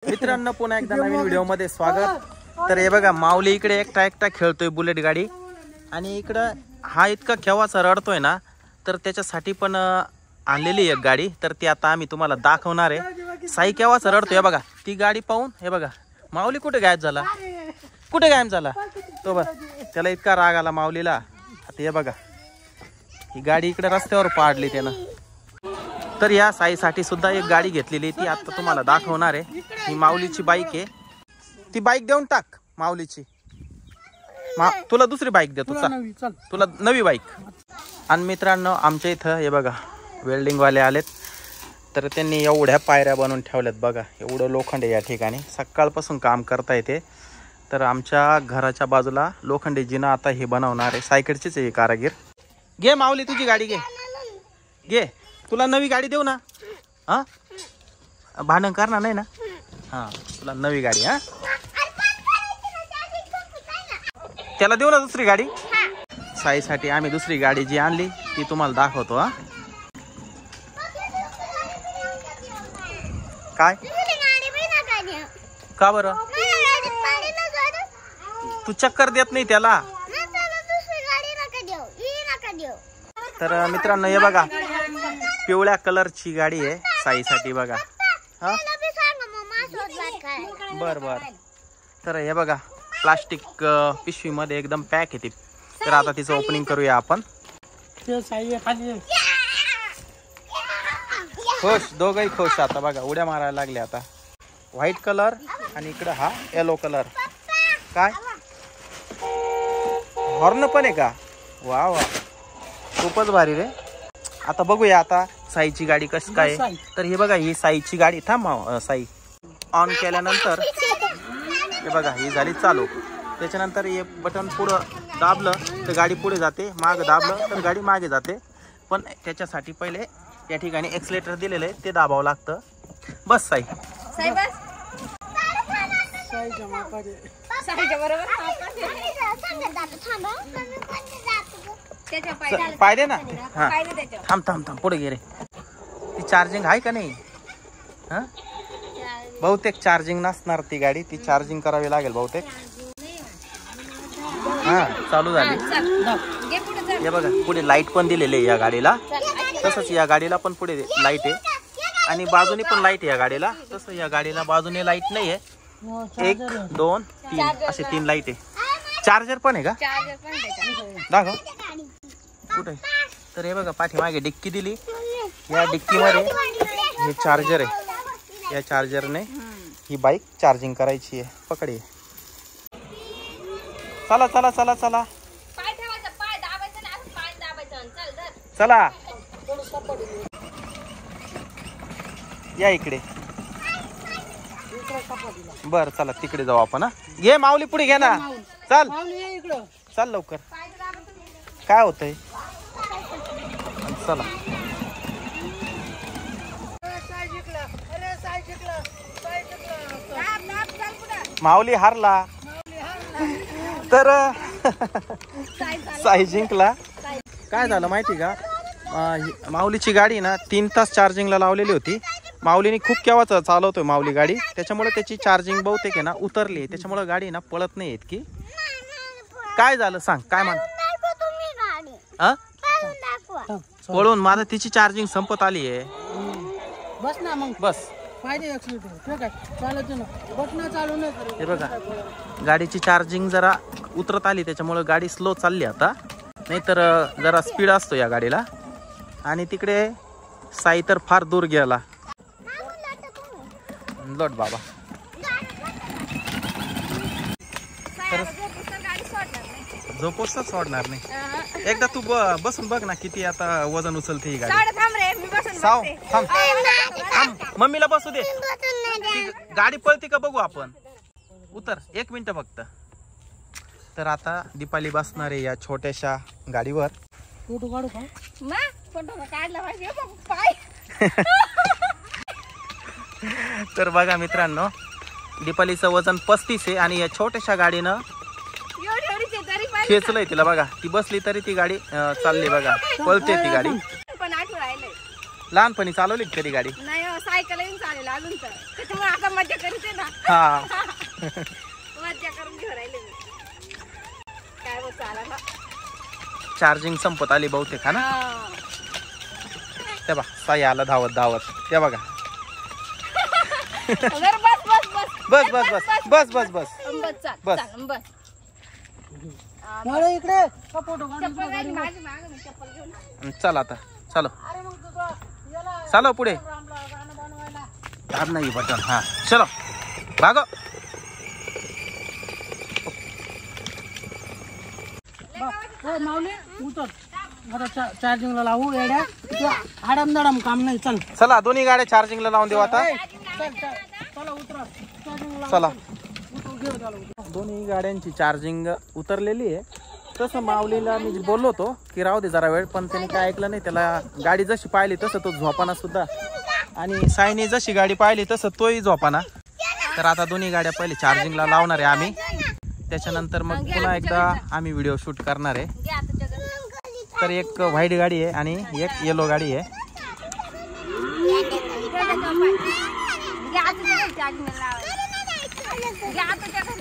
मित्रांनो पुन्हा एकदा नवीन व्हिडिओ मध्ये स्वागत। तर हे बघा माऊली इकडे एकटा खेळतोय बुलेट गाडी आणि इकडं हा इतका केव्हाचा रडतोय ना, तर त्याच्यासाठी पण आणलेली एक गाडी, तर ती आता आम्ही तुम्हाला दाखवणार आहे। साई केव्हाचा रडतोय हे बघा, ती गाडी पाहून हे बघा माऊली कुठे गायब झाला, कुठे गायब झाला तो बघ, त्याला इतका राग आला माऊलीला। आता हे बघा ही गाडी इकडे रस्त्यावर पाडली त्यानं। तर या साईसाठी सुद्धा एक गाडी घेतलेली, ती आता तुम्हाला दाखवणार आहे। ही माऊलीची बाईक आहे, ती बाईक देऊन टाक माऊलीची, तुला दुसरी बाईक देतो, तुला नवी बाईक। आणि मित्रांनो आमच्या इथं हे बघा वेल्डिंग वाले आलेत, तर त्यांनी एवढ्या पायऱ्या बनवून ठेवल्यात बघा, एवढं लोखंड या ठिकाणी सकाळपासून काम करता येते। तर आमच्या घराच्या बाजूला लोखंडी जिना आता हे बनवणार आहे, सायकडचेच आहे कारागीर। घे माऊली तुझी गाडी घे, घे तुला नवी गाडी देऊ ना, हा भांडण करणार नाही ना, हा तुला नवी गाडी, हा त्याला देऊ ना दुसरी गाडी। साईसाठी आम्ही दुसरी गाडी जी आणली ती तुम्हाला दाखवतो। हा काय का बरं तू चक्कर देत नाही त्याला? तर मित्रांनो हे बघा पिवळ्या कलरची गाडी आहे साईसाठी बघा। हा बर बर। तर हे बघा प्लास्टिक पिशवी मध्ये एकदम पॅक आहे ती, तर आता तिचं ओपनिंग करूया आपण। खुश दोघही खुश, आता बघा उड्या मारायला लागले आता। व्हाईट कलर आणि इकडं हा येलो कलर, काय हॉर्न पण आहे का? वा वा खूपच भारी रे। आता बघूया आता साईची गाडी कशी काय। तर हे बघा ही साईची गाडी, थांब साई ऑन केल्यानंतर हे बघा ही झाली चालू, त्याच्यानंतर हे बटन पुढं दाबलं तर गाडी पुढे जाते, मागे दाबलं तर गाडी मागे जाते, पण त्याच्यासाठी पहिले या ठिकाणी एक्सलेटर दिलेलं आहे ते दाबावं लागतं। बस साई बस पायदे ना, हा थांब थांब थांब पुढे गे रे। ती चार्जिंग आहे का नाही? हा बहुतेक चार्जिंग नसणार ती गाडी, ती चार्जिंग करावी लागेल बहुतेक। हा चालू झाली, हे बघा पुढे लाईट पण दिलेली आहे या गाडीला, तसंच या गाडीला पण पुढे लाईट आहे आणि बाजूने पण लाईट आहे या गाडीला, तसं या गाडीला बाजूने लाईट नाही आहे, 1 2 3 असे 3 लाईट आहे। चार्जर पण आहे का? दाखव कुठे। तर हे बघा पाठीमागे डिक्की दिली, या डिक्की मध्ये हे चार्जर आहे, या चार्जरने ही बाईक चार्जिंग करायची आहे। पकडे चला चला चला चला चला या इकडे, बर चला तिकडे जाऊ आपण। घे माऊली पुढे घे ना, चल चल लवकर, काय होतंय चला। माऊली हारला तर साई जिंकला। काय झालं माहिती का, माऊलीची गाडी ना 3 तास चार्जिंगला लावलेली होती, माऊलीने खूप केव्हाच चालवतोय माऊली गाडी, त्याच्यामुळे त्याची चार्जिंग बहुतेक आहे ना उतरली, त्याच्यामुळे गाडी ना पळत नाही इतकी। काय झालं सांग, काय मान पळून माझा तिची चार्जिंग संपत आली आहे। बस ना मग बस, हे बघा गाडीची चार्जिंग जरा उतरत आली, त्याच्यामुळे गाडी स्लो चालली आता, नाहीतर जरा स्पीड असतो या गाडीला। आणि तिकडे साई तर फार दूर गेला, लोट बाबा। झोपोसच सोडणार नाही, एकदा तू बसून बघ ना किती आता वजन उचलते ही गाडी। साव थांब थांब मम्मीला बसू दे, गाडी पळते का बघू आपण, उतर 1 मिनिट फक्त। तर आता दीपाली बसणार आहे या छोट्याशा गाडीवर। फोटो काढू का? फोटो काढला पाहिजे। तर बघा मित्रांनो दीपालीचं वजन 35 आहे आणि या छोट्याशा गाडीनं खेचलंय तिला बघा, ती बसली तरी ती गाडी चालली बघा, पळते ती गाडी। लहानपणी चालवली का कधी गाडी? नाही हो, सायकल येऊन चालेल अजून तर, त्याच्यामुळे आता मज्जा करते ना. हा मज्जा करून घेऊन राहिले मी. काय बघ चाला ना. चार्जिंग संपत आली बहुतेक हा ना. हा. ते बघा साई आला धावत धावत. ते बघा अगर बस बस बस बस बस बस बस बस बस बस चाल बस. चाल बस. इकडे का फोटो काढ. चप्पल राहिली माझी मागं, मी चप्पल घेऊन. चल आता चलो अरे मग तुझं याला चलो पुढे. रामला गाणं बनवायला. दाब नाही बटन. हा चलो भागो. हो माऊली उतर. आता चार्जिंगला लावू येड्या. हाडम दडम काम नाही. चल चला दोन्ही गाड्या चार्जिंगला लावून देऊ आता. चल चला उतरा. चार्जिंगला चला घेऊ त्याला. दोन्ही गाड्यांची चार्जिंग उतरलेली आहे. तसं माऊलीला मी बोललो होतो की राहू दे जरा वेळ, पण त्याने काय ऐकलं नाही. त्याला गाडी जशी पाहिली तसं तो झोपाना सुद्धा, आणि साईने जशी गाडी पाहिली तसं तोही झोपाना. तर आता दोन्ही गाड्या पहिले चार्जिंगला लावणार आहे आम्ही, त्याच्यानंतर मग पुन्हा एकदा आम्ही व्हिडिओ शूट करणार आहे. घे आता जगात. तर एक व्हाईट गाडी आहे आणि एक येलो गाडी आहे. घे आता जगात चार्जिंग लावायला. घे आता जगात.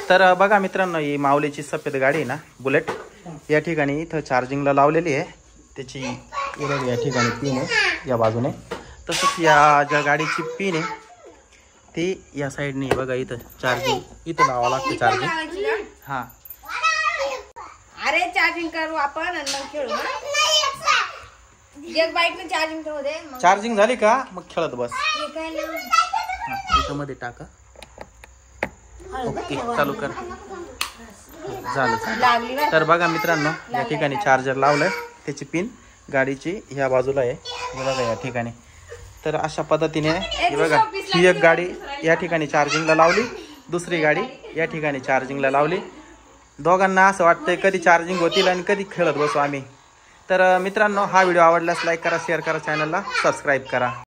तर बघा मित्रांनो, ही माऊलीची सफेद गाडी आहे ना बुलेट, या ठिकाणी इथं चार्जिंगला लावलेली आहे. त्याची या ठिकाणी पिन आहे या बाजूने. तसंच या ज्या गाडीची पिन आहे ती या साईडने बघा, इथं चार्जिंग इथं लावावं लागतं चार्जिंग. हां अरे चार्जिंग करू आपण आणि मग खेळू ना. एक बाईक चार्जिंग करू दे मग. चार्जिंग झाली का मग खेळत बस. हे काय नाही. हां त्याच्यामध्ये टाका. ओके चालू कर. झालं. लागली ना. तर बघा मित्रांनो, या ठिकाणी चार्जर लावलंय. त्याची पिन गाडीची ह्या बाजूला आहे हे बघा या ठिकाणी. तर अशा पद्धतीने हे बघा, ही एक गाडी या ठिकाणी चार्जिंगला लावली, दुसरी गाडी या ठिकाणी चार्जिंगला लावली. दोघांना असं वाटतंय कधी चार्जिंग होतील आणि कधी खेळत बसू आम्ही. तर मित्रांनो, हा व्हिडिओ आवडल्यास लाईक करा, शेअर करा, चॅनलला सबस्क्राईब करा.